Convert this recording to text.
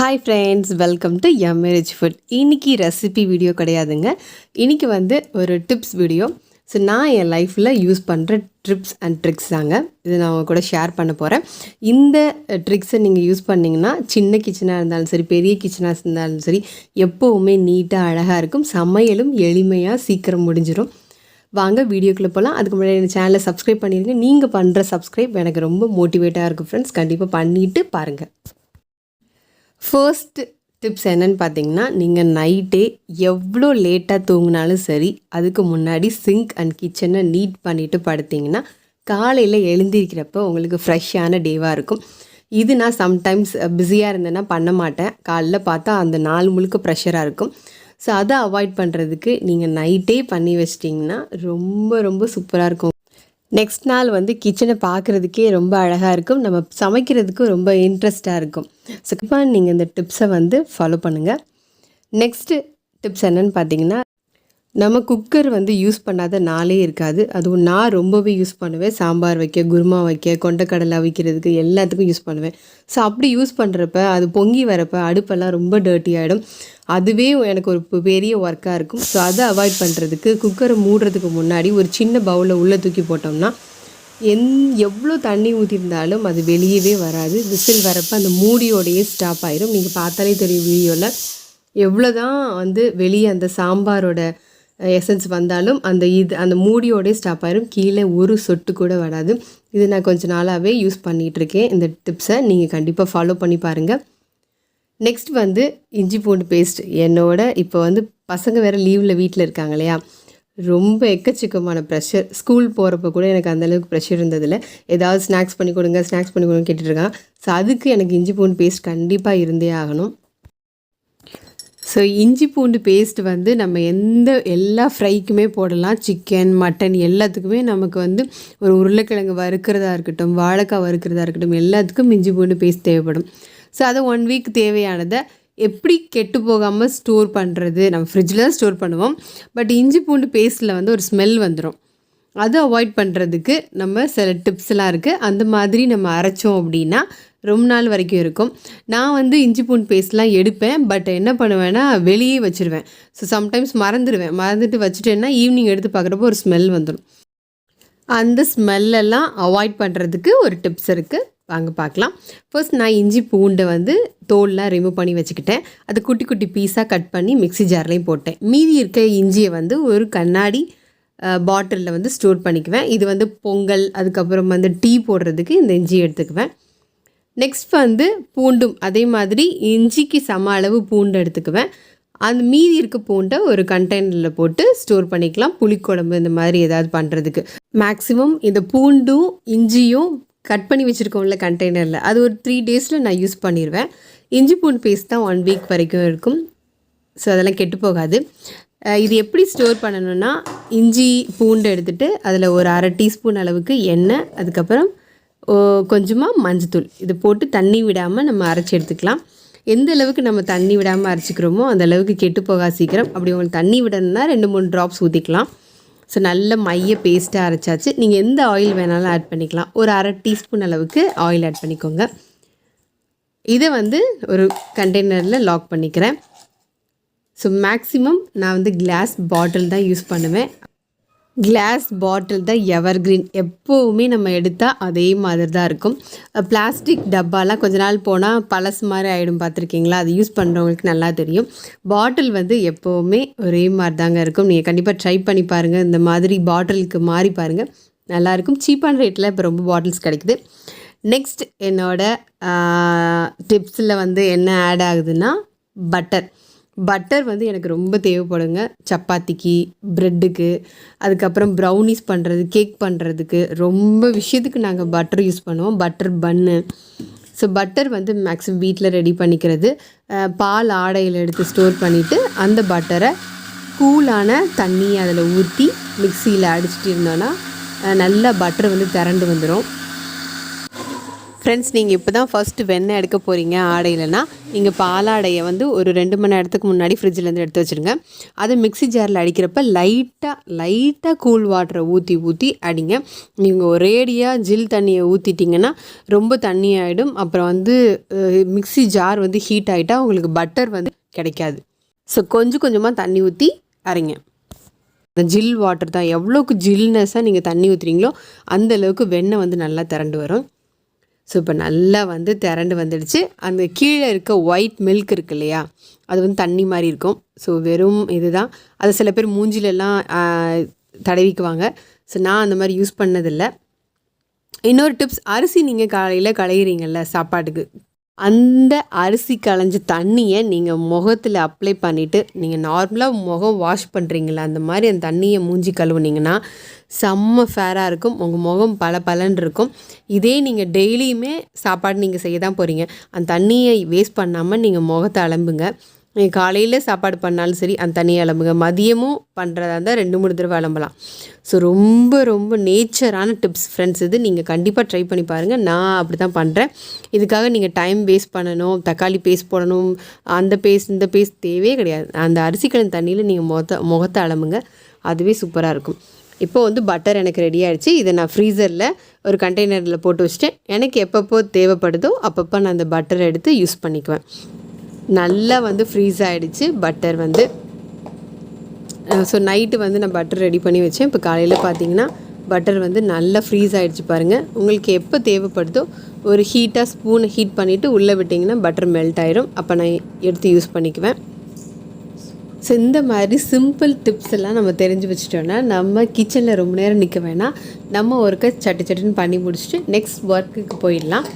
Hi friends, welcome to rich food. இன்றைக்கி recipe video கிடையாதுங்க. இன்றைக்கி ஒரு டிப்ஸ் வீடியோ. ஸோ நான் என் லைஃப்பில் யூஸ் பண்ணுற ட்ரிப்ஸ் அண்ட் ட்ரிக்ஸ் தாங்க இது நான் உங்கள் கூட ஷேர் பண்ண போகிறேன். இந்த ட்ரிக்ஸை நீங்கள் யூஸ் பண்ணிங்கன்னா சின்ன கிச்சனாக இருந்தாலும் சரி, பெரிய கிச்சனாக இருந்தாலும் சரி, எப்போவுமே நீட்டாக அழகாக இருக்கும். சமையலும் எளிமையாக சீக்கிரம் முடிஞ்சிடும். வாங்க வீடியோக்குள்ளே போகலாம். அதுக்கு முன்னாடி என் சேனலை சப்ஸ்கிரைப் பண்ணிடுங்க. நீங்கள் பண்ணுற சப்ஸ்கிரைப் எனக்கு ரொம்ப மோட்டிவேட்டாக இருக்கும் ஃப்ரெண்ட்ஸ். கண்டிப்பாக பண்ணிவிட்டு பாருங்கள். ஃபர்ஸ்ட் டிப்ஸ் என்னென்னு பார்த்தீங்கன்னா, நீங்கள் நைட்டே எவ்வளோ லேட்டாக தூங்கினாலும் சரி, அதுக்கு முன்னாடி சிங்க் அண்ட் கிச்சனை நீட் பண்ணிவிட்டு படுத்திங்கன்னா காலையில் எழுந்திருக்கிறப்ப உங்களுக்கு ஃப்ரெஷ்ஷான டேவாக இருக்கும். இது நான் சம்டைம்ஸ் பிஸியாக இருந்தேன்னா பண்ண மாட்டேன். காலைல பார்த்தா அந்த நாள் முழுக்க ப்ரெஷராக இருக்கும். ஸோ அதை அவாய்ட் பண்ணுறதுக்கு நீங்கள் நைட்டே பண்ணி வச்சிட்டிங்கன்னா ரொம்ப ரொம்ப சூப்பராக இருக்கும். நெக்ஸ்ட் நாள் கிச்சனை பார்க்குறதுக்கே ரொம்ப அழகாக இருக்கும். நம்ம சமைக்கிறதுக்கும் ரொம்ப இன்ட்ரெஸ்ட்டாக இருக்கும். ஸோ கண்டிப்பாக நீங்கள் இந்த டிப்ஸை ஃபாலோ பண்ணுங்கள். நெக்ஸ்ட்டு டிப்ஸ் என்னென்னு பார்த்தீங்கன்னா, நம்ம குக்கர் யூஸ் பண்ணாத நாளே இருக்காது. அதுவும் நான் ரொம்பவே யூஸ் பண்ணுவேன். சாம்பார் வைக்க, குருமா வைக்க, கொண்டக்கடலை அவிக்கிறதுக்கு எல்லாத்துக்கும் யூஸ் பண்ணுவேன். ஸோ அப்படி யூஸ் பண்ணுறப்ப அது பொங்கி வரப்போ அடுப்பெல்லாம் ரொம்ப டர்ட்டி ஆகிடும். அதுவே எனக்கு ஒரு பெரிய ஒர்க்காக இருக்கும். ஸோ அதை அவாய்ட் பண்ணுறதுக்கு குக்கரை மூடுறதுக்கு முன்னாடி ஒரு சின்ன பவுலில் உள்ளே தூக்கி போட்டோம்னா எவ்வளோ தண்ணி ஊற்றிருந்தாலும் அது வெளியவே வராது. விசில் வரப்போ அந்த மூடியோடையே ஸ்டாப் ஆயிரும். நீங்கள் பார்த்தாலே தெரியும் வீடியோவில் எவ்வளோ தான் வெளியே அந்த சாம்பாரோட எசன்ஸ் வந்தாலும் அந்த மூடியோடய ஸ்டாப் ஆயிரும். கீழே ஒரு சொட்டு கூட வராது. இது நான் கொஞ்சம் நாளாகவே யூஸ் பண்ணிகிட்ருக்கேன். இந்த டிப்ஸை நீங்கள் கண்டிப்பாக ஃபாலோ பண்ணி பாருங்கள். நெக்ஸ்ட் இஞ்சி பூண்டு பேஸ்ட். என்னோட இப்போ பசங்க வேறு லீவில் வீட்டில் இருக்காங்க இல்லையா, ரொம்ப எக்கச்சக்கமான ப்ரெஷர். ஸ்கூல் போகிறப்ப கூட எனக்கு அந்தளவுக்கு ப்ரெஷர் இருந்ததில்லை. ஏதாவது ஸ்நாக்ஸ் பண்ணி கொடுங்க கேட்டுட்ருக்கான். ஸோ அதுக்கு எனக்கு இஞ்சி பூண்டு பேஸ்ட் கண்டிப்பாக இருந்தே ஆகணும். ஸோ இஞ்சி பூண்டு பேஸ்ட் நம்ம எல்லா ஃப்ரைக்குமே போடலாம். சிக்கன், மட்டன் எல்லாத்துக்குமே நமக்கு ஒரு உருளைக்கிழங்கு வறுக்கிறதா இருக்கட்டும், வாழைக்காய் வறுக்கிறதா இருக்கட்டும், எல்லாத்துக்கும் இஞ்சி பூண்டு பேஸ்ட் தேவைப்படும். ஸோ அதை 1 வீக் தேவையானதை எப்படி கெட்டு போகாமல் ஸ்டோர் பண்ணுறது, நம்ம ஃப்ரிட்ஜில் தான் ஸ்டோர் பண்ணுவோம். பட் இஞ்சி பூண்டு பேஸ்ட்டில் ஒரு ஸ்மெல் வந்துடும். அதை அவாய்ட் பண்ணுறதுக்கு நம்ம சில டிப்ஸ்லாம் இருக்குது. அந்த மாதிரி நம்ம அரைச்சோம் அப்படின்னா ரொம்ப நாள் வரைக்கும் இருக்கும். நான் இஞ்சி பூண்டு பேஸ்ட்லாம் எடுப்பேன். பட் என்ன பண்ணுவேன்னா வெளியே வச்சுருவேன். ஸோ சம்டைம்ஸ் மறந்துட்டு வச்சுட்டேன்னா ஈவினிங் எடுத்து பார்க்குறப்போ ஒரு ஸ்மெல் வந்துடும். அந்த ஸ்மெல்லெல்லாம் அவாய்ட் பண்ணுறதுக்கு ஒரு டிப்ஸ் இருக்குது. வாங்க பார்க்கலாம். ஃபர்ஸ்ட் நான் இஞ்சி பூண்டை தோல்லாம் ரிமூவ் பண்ணி வச்சுக்கிட்டேன். அது குட்டி குட்டி பீஸாக கட் பண்ணி மிக்ஸி ஜார்லேயும் போட்டேன். மீதி இருக்க இஞ்சியை ஒரு கண்ணாடி பாட்டிலில் ஸ்டோர் பண்ணிக்குவேன். இது பொங்கல், அதுக்கப்புறம் டீ போடுறதுக்கு இந்த இஞ்சி எடுத்துக்குவேன். நெக்ஸ்ட் பூண்டும் அதே மாதிரி இஞ்சிக்கு சம அளவு பூண்டு எடுத்துக்குவேன். அந்த மீதி இருக்க பூண்டை ஒரு கண்டெய்னரில் போட்டு ஸ்டோர் பண்ணிக்கலாம். புளிக்குழம்பு இந்த மாதிரி ஏதாவது பண்ணுறதுக்கு. மேக்ஸிமம் இந்த பூண்டும் இஞ்சியும் கட் பண்ணி வச்சுருக்கோம்ல கண்டெய்னரில், அது ஒரு 3 டேஸில் நான் யூஸ் பண்ணிடுவேன். இஞ்சி பூண்டு பேஸ்ட் தான் 1 வீக் வரைக்கும் இருக்கும். ஸோ அதெல்லாம் கெட்டு போகாது. இது எப்படி ஸ்டோர் பண்ணணுன்னா, இஞ்சி பூண்டு எடுத்துகிட்டு அதில் ஒரு 1/2 டீஸ்பூன் அளவுக்கு எண்ணெய், அதுக்கப்புறம் கொஞ்சமாக மஞ்சத்தூள் இது போட்டு தண்ணி விடாமல் நம்ம அரைச்சி எடுத்துக்கலாம். எந்த அளவுக்கு நம்ம தண்ணி விடாமல் அரைச்சிக்கிறோமோ அந்த அளவுக்கு கெட்டு போகா சீக்கிரம். அப்படி உங்களுக்கு தண்ணி விடணும்னா 2-3 ட்ராப்ஸ் ஊற்றிக்கலாம். ஸோ நல்ல மைய பேஸ்ட்டாக அரைச்சாச்சு. நீங்கள் எந்த ஆயில் வேணாலும் ஆட் பண்ணிக்கலாம். ஒரு 1/2 டீஸ்பூன் அளவுக்கு ஆயில் ஆட் பண்ணிக்கோங்க. இதை ஒரு கண்டெய்னரில் லாக் பண்ணிக்கிறேன். ஸோ மேக்ஸிமம் நான் கிளாஸ் பாட்டில் தான் யூஸ் பண்ணுவேன். கிளாஸ் பாட்டில் தான் எவர் கிரீன். எப்போவுமே நம்ம எடுத்தால் அதே மாதிரி தான் இருக்கும். பிளாஸ்டிக் டப்பாலாம் கொஞ்ச நாள் போனால் பழசு மாதிரி ஆகிடும், பார்த்துருக்கீங்களா? அது யூஸ் பண்ணுறவங்களுக்கு நல்லா தெரியும். பாட்டில் எப்போவுமே ஒரே மாதிரி தாங்க இருக்கும். நீங்கள் கண்டிப்பாக ட்ரை பண்ணி பாருங்கள். இந்த மாதிரி பாட்டிலுக்கு மாறி பாருங்கள், நல்லாயிருக்கும். சீப்பான ரேட்டில் இப்போ ரொம்ப பாட்டில்ஸ் கிடைக்குது. நெக்ஸ்ட் என்னோடய டிப்ஸில் என்ன ஆட் ஆகுதுன்னா பட்டர் எனக்கு ரொம்ப தேவைப்படுங்க. சப்பாத்திக்கு, ப்ரெட்டுக்கு, அதுக்கப்புறம் ப்ரௌனிஸ் பண்ணுறது, கேக் பண்ணுறதுக்கு ரொம்ப விஷயத்துக்கு நாங்கள் பட்டர் யூஸ் பண்ணுவோம். பட்டர் பன்னு. ஸோ பட்டர் மேக்ஸிமம் வீட்டில் ரெடி பண்ணிக்கிறது. பால் ஆடையில் எடுத்து ஸ்டோர் பண்ணிவிட்டு அந்த பட்டரை கூலான தண்ணி அதில் ஊற்றி மிக்சியில் அடிச்சிட்டு இருந்தோன்னா நல்லா பட்டர் திரண்டு வந்துடும். ஃப்ரெண்ட்ஸ், நீங்கள் இப்போ தான் ஃபஸ்ட்டு வெண்ணெய் எடுக்க போகிறீங்க ஆடையிலனா, நீங்கள் பாலாடையை வந்து ஒரு 2 மணி நேரத்துக்கு முன்னாடி ஃப்ரிட்ஜிலேருந்து எடுத்து வச்சுருங்க. அது மிக்ஸி ஜாரில் அடிக்கிறப்ப லைட்டாக கூல் வாட்டரை ஊற்றி அடிங்க. நீங்கள் ஒரேடியாக ஜில் தண்ணியை ஊற்றிட்டிங்கன்னா ரொம்ப தண்ணி ஆகிடும். அப்புறம் வந்து மிக்ஸி ஜார் வந்து ஹீட் ஆகிட்டா உங்களுக்கு பட்டர் வந்து கிடைக்காது. ஸோ கொஞ்சம் கொஞ்சமாக தண்ணி ஊற்றி அரைங்க. அந்த ஜில் வாட்டர் தான், எவ்வளோக்கு ஜில்னஸாக நீங்கள் தண்ணி ஊற்றுறீங்களோ அந்தளவுக்கு வெண்ணெய் வந்து நல்லா திரண்டு வரும். ஸோ இப்போ நல்லா வந்து திரண்டு வந்துடுச்சு. அந்த கீழே இருக்க ஒயிட் மில்க் இருக்கு இல்லையா, அது வந்து தண்ணி மாதிரி இருக்கும். ஸோ வெறும் இதுதான். அது சில பேர் மூஞ்சிலெல்லாம் தடவிக்குவாங்க. ஸோ நான் அந்த மாதிரி யூஸ் பண்ணதில்லை. இன்னொரு டிப்ஸ், அரிசி நீங்கள் காலையில் களையிறீங்கள்ல சாப்பாட்டுக்கு, அந்த அரிசி களைஞ்ச தண்ணியை நீங்கள் முகத்தில் அப்ளை பண்ணிவிட்டு நீங்கள் நார்மலாக முகம் வாஷ் பண்ணுறீங்களா, அந்த மாதிரி அந்த தண்ணியை மூஞ்சி கழுவுனீங்கன்னா செம்ம ஃபேராக இருக்கும். உங்கள் முகம் பளபளன்னு இருக்கும். இதே நீங்கள் டெய்லியுமே சாப்பாடு நீங்கள் செய்ய தான் போகிறீங்க, அந்த தண்ணியை வேஸ்ட் பண்ணாமல் நீங்கள் முகத்தை அலம்புங்க. நீங்கள் காலையில் சாப்பாடு பண்ணாலும் சரி அந்த தண்ணியை அலம்புங்க. மதியமும் பண்ணுறதா இருந்தால் 2-3 தடவை அலம்பலாம். ஸோ ரொம்ப ரொம்ப நேச்சரான டிப்ஸ் ஃப்ரெண்ட்ஸ். இது நீங்கள் கண்டிப்பாக ட்ரை பண்ணி பாருங்கள். நான் அப்படி தான் பண்ணுறேன். இதுக்காக நீங்கள் டைம் வேஸ்ட் பண்ணணும், தக்காளி பேஸ்ட் போடணும், அந்த பேஸ்ட் இந்த பேஸ்ட் தேவையே கிடையாது. அந்த அரிசி கலந்த தண்ணியில் நீங்கள் முகத்தை அலம்புங்க, அதுவே சூப்பராக இருக்கும். இப்போது வந்து பட்டர் எனக்கு ரெடி ஆகிடுச்சு. இதை நான் ஃப்ரீசரில் ஒரு கண்டெய்னரில் போட்டு வச்சுட்டேன். எனக்கு எப்பப்போ தேவைப்படுதோ அப்பப்போ நான் அந்த பட்டரை எடுத்து யூஸ் பண்ணிக்குவேன். நல்லா வந்து ஃப்ரீஸ் ஆகிடுச்சு பட்டர் வந்து. ஸோ நைட்டு வந்து நான் பட்டர் ரெடி பண்ணி வச்சேன். இப்போ காலையில் பார்த்தீங்கன்னா பட்டர் வந்து நல்லா ஃப்ரீஸ் ஆகிடுச்சு பாருங்கள். உங்களுக்கு எப்போ தேவைப்படுதோ ஒரு ஸ்பூனை ஹீட் பண்ணிவிட்டு உள்ளே விட்டிங்கன்னா பட்டர் மெல்ட் ஆயிரும். அப்போ நான் எடுத்து யூஸ் பண்ணிக்குவேன். ஸோ இந்த மாதிரி சிம்பிள் டிப்ஸ் எல்லாம் நம்ம தெரிஞ்சு வச்சுட்டோன்னா நம்ம கிச்சனில் ரொம்ப நேரம் நிற்க வேணாம். நம்ம ஒர்க்கை சட்டுன்னு பண்ணி முடிச்சுட்டு நெக்ஸ்ட் ஒர்க்குக்கு போயிடலாம்.